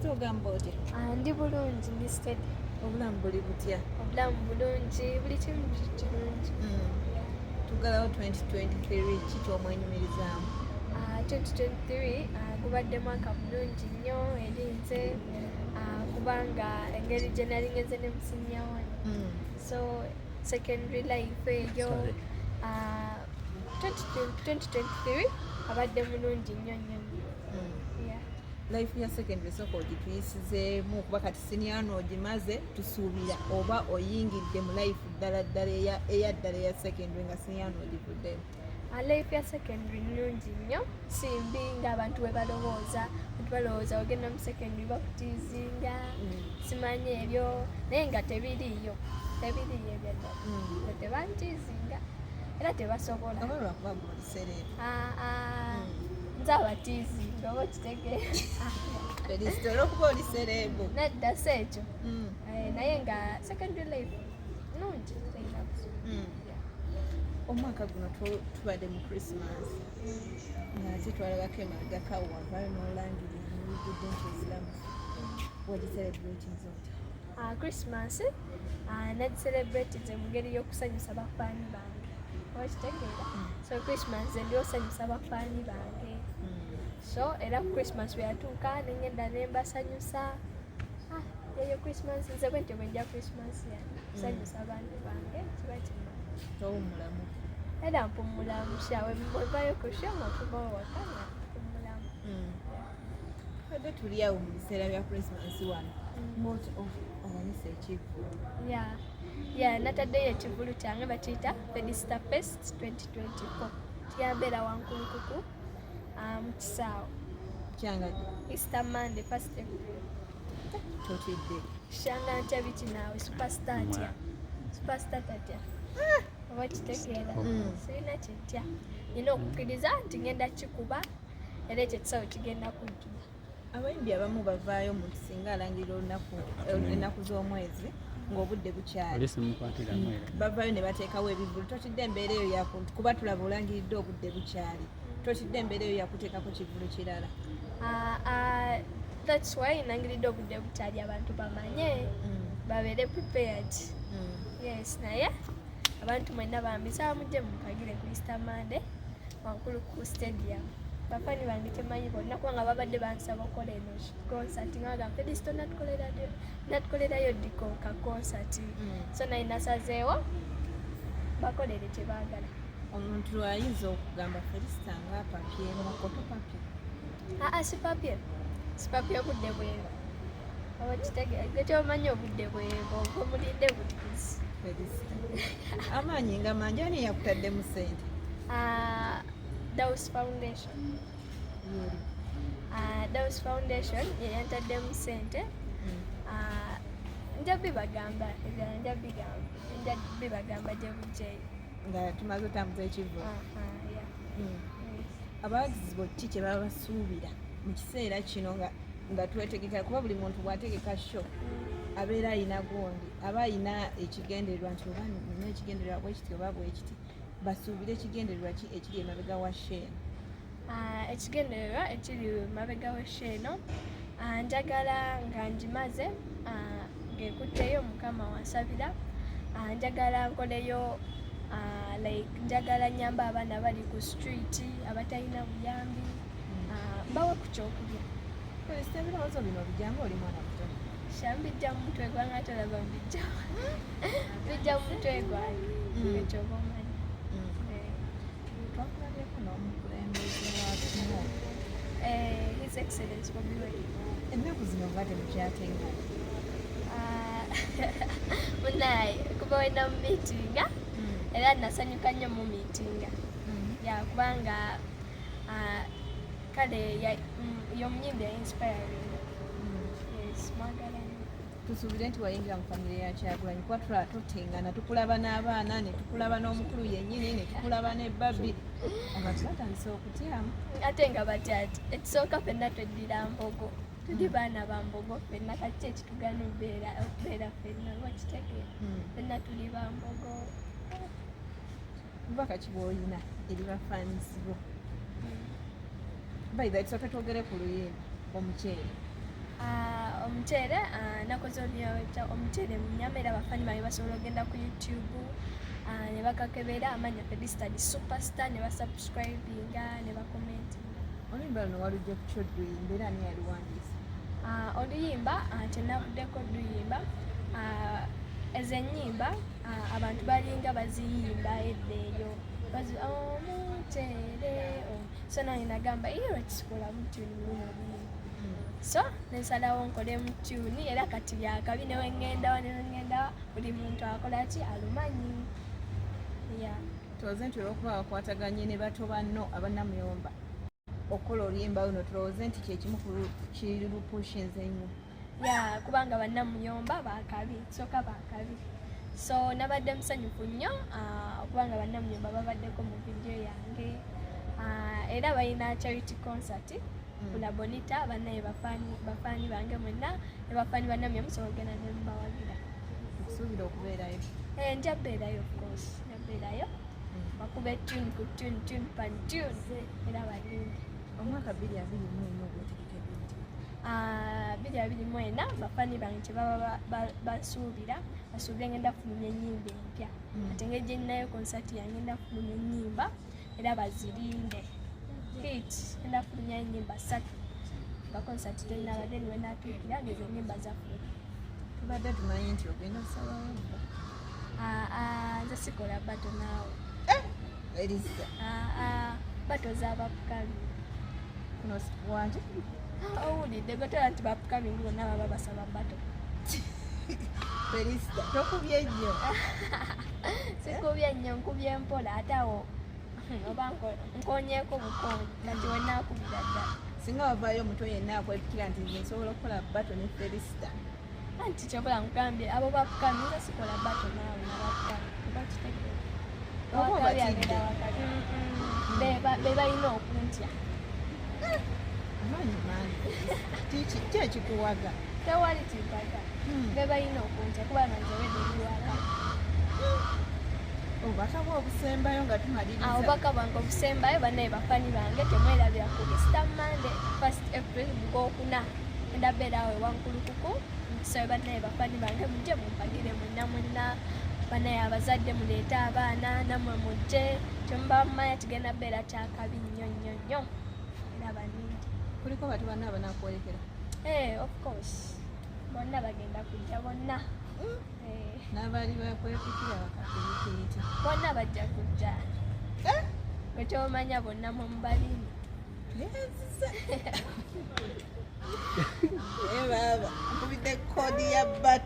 Felista ogamba otya? Ndi bulungi, ndi steady. Obulamu buli butya? Obulamu bulungi, buli kimu kirungi. Tugalawo 2023 ki ky'omwenyumirizaamu? 2023 gubadde mwaka mulungi nnyo eri nze kubanga engeri gye nali ngenze ne musinyawo. So secondary life eyo 2023 abadde mulungi nnyo nnyo. Life ya secondary sooka ogituyisizeemu kuba kati senior ogimaze tusuubira oba oyingidde mu life ddala eya ddala eya secondary nga senior ogivuddemu? Life ya secondary nnungi nnyo, simbi ng'abantu bwe balowooza. Abantu balowooza ogenda mu secondary bakutiizinga, simanyi ebyo naye nga tebiriiyo ebyo ddala. Tebantiizinga era tebasobola. Oba lwakuba guli sereebu? Nze abatiizinga oba okitegeera. Felista olw'okuba oli sereebu? Nedda si ekyo. Naye nga secondary life nnungi. Omwaka guno tubadde mu Christmas ng'ate twalabako emabegako awo wavaayo n'olangirira n'olugudde nti oziramufu. Wagicelebratinze otya? Christmas nagicelebratinze mu ngeri y'okusanyusa bafaani bange. Oba kitegeera? So Christmas ndi osanyusa bafaani bange. So era Christmas bwe yatuuka nengenda ne mbasanyusa. Eyo Christmas nze bwe ntyo bwe njja Christmas yange kusanyusa abantu bange kiba kimu. Towummulamu? Era mpumulamu shawe mwevayo ku sho nga tubawo waka nga mpumulamu. Tubadde tuli awo mu biseera bya Christmas wano. Ng'oti owanyisa ekivulu. Nataddeyo ekivulu kyange bakiyita Felista Fest 2024. Kyambeera Wankulukuku mu kisaawe. Kyangadde? Easter Monday, first April. Totidde? Shanga ntya biki naawe superstar atya? Superstar tatya? Oba kitegeera? Sirina kyentya. Nina okukkiriza nti ngenda kikuba era ekyo ekisaawe kigenda kujjula. Abayimbi abamu bavaayo omuntu singa alangirira ennaku z'omwezi ng'obudde bukyali. Bavaayo ne bateekawo ebivulu. Totidde embeera eyo yakuntu kuba tulaba olangiridde obudde bukyali. Totidde embeera eyo yakuteekako kivulu kirala? That's why nangiridde obudde bukyali abantu bamanye babeere prepared. Yes, naye abantu mwenna bambisa mujje mupagire ku Easter Monday wankulu ku stadium. Bafaani bange temanyi bonna kubanga babadde bansaba okukola eno concert nga bagamba Felista natukolerayo diko ka concert. So naye nasazeewo bakolere kye baagala. Omuntu ayinza okugamba Felista nga papye makoto papye? Si papye obudde bwebo. Oba kitegeera kyomanyi obudde bwebo omulinde butuuzi. Amaanyi nga mangi ani yakutadde mu ssente? Dawes Foundation. Dawes Foundation ye yantadde mu ssente. Nja bibagamba gye bujjeeyo. Nga tumaze otambuza ekivulu? Abawagizi ki kye baba basuubira mu kiseera kino nga twetegekera kuba buli muntu bw'ategeka show abeera ayina gundi aba ayina ekigendererwa nti oba nina ekigendererwa bwekiti oba bwekiti basuubire ekigendererwa ki ekiri emabega wa sheeno? Ekigendererwa ekiri emabega wa sheeno njagala nga ngimaze ng'ekutteyo mukama wansabira njagala nkoleyo njagala nyamba abaana bali ku street abatalina buyambi bawe ku kyokulya. Felista ebirowoozo bino bijjangu oli mwana mutono? Bijja mu mutwe gwange ate olaba bijja mu mutwe gwange ekyo oba omanyi. Twakulabyeko n'omukulembeze waakino His Excellency Bobi. Ennaku zino nga temukyatenga? Munaye kuba wena mu miitinga era nasanyuka nnyo mu miitinga kubanga kale y'omuyimbi inspiring. Yes, mwagala nnyo. Tusuubire nti wayingira mu famire ya Kyagulanyi kuba tulaba tutingana tukulaba n'abaana ne tukulaba n'omukulu yennyini ne tukulaba ne Babi. Abantu batandise okutyamu. Ate nga batyati ekisooka ffenna tweddira mbogo. Tuli baana ba mbogo ffenna kati ekitugana okubeera ffenna oba kitegeera. Ffenna tuli ba mbogo. Bubaka ki bw'olina eri bafaanizi bo? By the way, tusooke twogere ku luyimba omuceere. Omuceere nakoze oluyaweta omuceere mu nnyama era abafanyi bange basobola okugenda ku YouTube ne bakakebera amanya Felista di superstar ne basubscribinga ne bakomentinga. Oluyimba luno walujja ku kyo luyimba era ani yaluwandiisa? Oluyimba kyenavuddeko luyimba ezo ennyimba abantu balinga baziyimba edda eyo omuceere so nange nagamba iyo ekisikola mutuni luno luyimba so nensalawo nkole mutuni era kati byakabi newengendawa buli muntu akola ki alumanyi. Tulowooza nti olwokuba bakwataganye ne bato banno abannamuyomba okukola oluyimba luno tulowooze nti kyekimu kirupushinze nnyo kubanga bannamuyomba bakabi soka bakabi so nabadde musanyufu nnyo okubanga bannamuyomba babaddeko mu vidiyo yange era balina charity concert kula bonita bannaye bafaani bange mwenna ne bafaani bannamuyomba musobola okugenda ne mubawagira. Okusuubira okubeerayo? Nja beerayo of course njabeerayo bakube tune ku tune pan tune era balinde. Omwaka 2024 ogwetegekedde nti? 2024 bafaani bange kyebaba basuubira ngenda kufulumya ennyimba empya ate ng'ejja nninayo konsati yange ngenda kufulumya ennyimba era bazirinde hit ngenda kufulumya ennyimba 3 nga konsati tenabadde niwe natuukira ngezo ennyimba zafuluma. Tubadde tumanyi nti ogenda kusalawo nze sikola bato naawe Felista bato z'abapukami kuno wangi owulidde gotola nti bapukamingi bonna baba basaba bato. Felista tokubye nnyo. Sikubye nnyo nkubye mpola ate awo oba nkonyeeko bukonyi kati wenakubira ddala. Singa wavaayo omutwe yenna akwepikira nti nze nsobola okukola bato ne Felista anti kyobula nkugambye abo bapukami nze sikola bato naawe nabapukami oba kitegeera be balina okuntya amaanyi mangi ki ekikuwaga? tewali kimpaga be balina okuntya kuba nanze wedde ndiwala obubaka bwe obusembayo nga tumaliriza obubaka bwange obusembayo bannaye bafaani bange temwerabira ku Easter Monday 1st April Gwokuna enda beerawo ewankulukuku nkisawe bannaye bafaani bange mujje mumpagire mwenna bannaye abazadde muleete abaana nammwe mujje kyemuba mumanya kigenda beera kyakabi nnyo era banindi. Kuliko bato banna abanakwolekera? Of course bonna bagenda kujja bonna n'abaali bakwepikira bakakebikiriti bonna bajja kujja wekyomanya bonna mumubalini baba nkubidde koodi ya bato